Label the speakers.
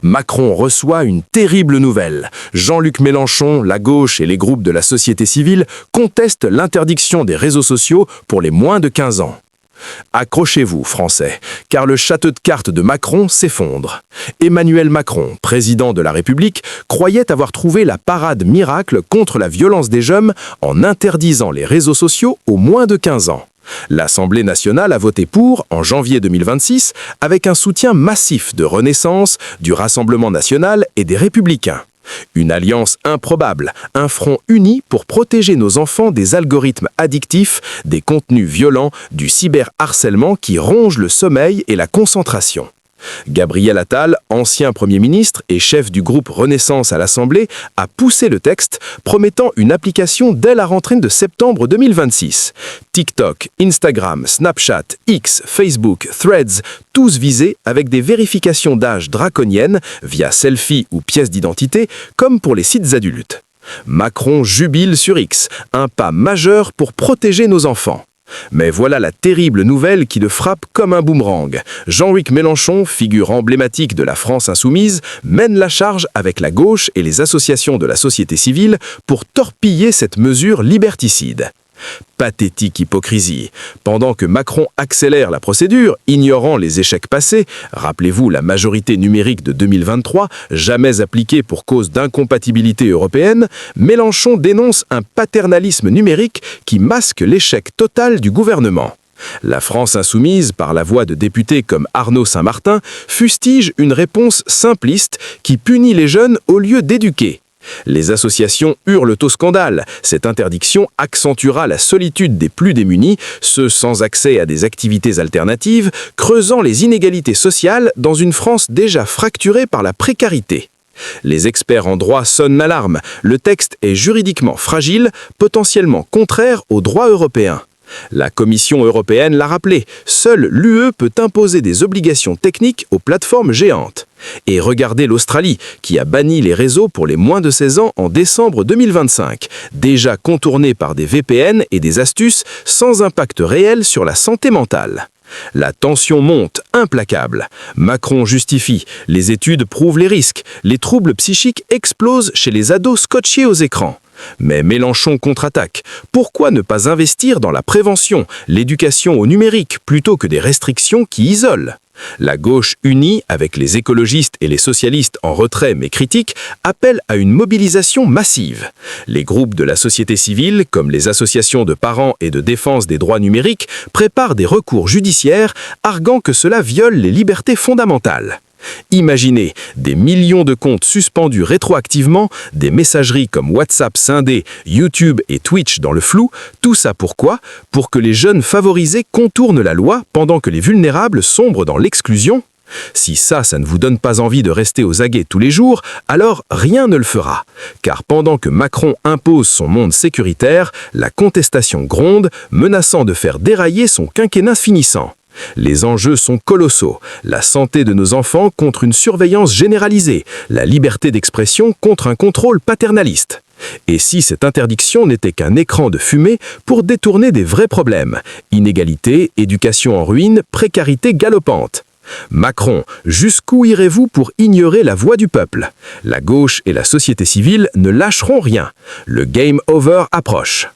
Speaker 1: Macron reçoit une terrible nouvelle. Jean-Luc Mélenchon, la gauche et les groupes de la société civile contestent l'interdiction des réseaux sociaux pour les moins de 15 ans. Accrochez-vous, Français, car le château de cartes de Macron s'effondre. Emmanuel Macron, président de la République, croyait avoir trouvé la parade miracle contre la violence des jeunes en interdisant les réseaux sociaux aux moins de 15 ans. L'Assemblée nationale a voté pour, en janvier 2026, avec un soutien massif de Renaissance, du Rassemblement national et des Républicains. Une alliance improbable, un front uni pour protéger nos enfants des algorithmes addictifs, des contenus violents, du cyberharcèlement qui ronge le sommeil et la concentration. Gabriel Attal, ancien Premier ministre et chef du groupe Renaissance à l'Assemblée, a poussé le texte, promettant une application dès la rentrée de septembre 2026. TikTok, Instagram, Snapchat, X, Facebook, Threads, tous visés avec des vérifications d'âge draconiennes via selfie ou pièce d'identité, comme pour les sites adultes. Macron jubile sur X, un pas majeur pour protéger nos enfants. Mais voilà la terrible nouvelle qui le frappe comme un boomerang. Jean-Luc Mélenchon, figure emblématique de la France insoumise, mène la charge avec la gauche et les associations de la société civile pour torpiller cette mesure liberticide. Pathétique hypocrisie. Pendant que Macron accélère la procédure, ignorant les échecs passés, rappelez-vous la majorité numérique de 2023, jamais appliquée pour cause d'incompatibilité européenne, Mélenchon dénonce un paternalisme numérique qui masque l'échec total du gouvernement. La France insoumise, par la voix de députés comme Arnaud Saint-Martin, fustige une réponse simpliste qui punit les jeunes au lieu d'éduquer. Les associations hurlent au scandale. Cette interdiction accentuera la solitude des plus démunis, ceux sans accès à des activités alternatives, creusant les inégalités sociales dans une France déjà fracturée par la précarité. Les experts en droit sonnent l'alarme. Le texte est juridiquement fragile, potentiellement contraire au droit européen. La Commission européenne l'a rappelé, seule l'UE peut imposer des obligations techniques aux plateformes géantes. Et regardez l'Australie, qui a banni les réseaux pour les moins de 16 ans en décembre 2025, déjà contournés par des VPN et des astuces sans impact réel sur la santé mentale. La tension monte, implacable. Macron justifie, les études prouvent les risques, les troubles psychiques explosent chez les ados scotchés aux écrans. Mais Mélenchon contre-attaque. Pourquoi ne pas investir dans la prévention, l'éducation au numérique, plutôt que des restrictions qui isolent ? La gauche unie, avec les écologistes et les socialistes en retrait mais critiques, appelle à une mobilisation massive. Les groupes de la société civile, comme les associations de parents et de défense des droits numériques, préparent des recours judiciaires, arguant que cela viole les libertés fondamentales. Imaginez des millions de comptes suspendus rétroactivement, des messageries comme WhatsApp scindées, YouTube et Twitch dans le flou, tout ça pourquoi ? Pour que les jeunes favorisés contournent la loi pendant que les vulnérables sombrent dans l'exclusion ? Si ça ne vous donne pas envie de rester aux aguets tous les jours, alors rien ne le fera. Car pendant que Macron impose son monde sécuritaire, la contestation gronde, menaçant de faire dérailler son quinquennat finissant. Les enjeux sont colossaux. La santé de nos enfants contre une surveillance généralisée, la liberté d'expression contre un contrôle paternaliste. Et si cette interdiction n'était qu'un écran de fumée pour détourner des vrais problèmes, inégalité, éducation en ruine, précarité galopante. Macron, jusqu'où irez-vous pour ignorer la voix du peuple ? La gauche et la société civile ne lâcheront rien. Le game over approche.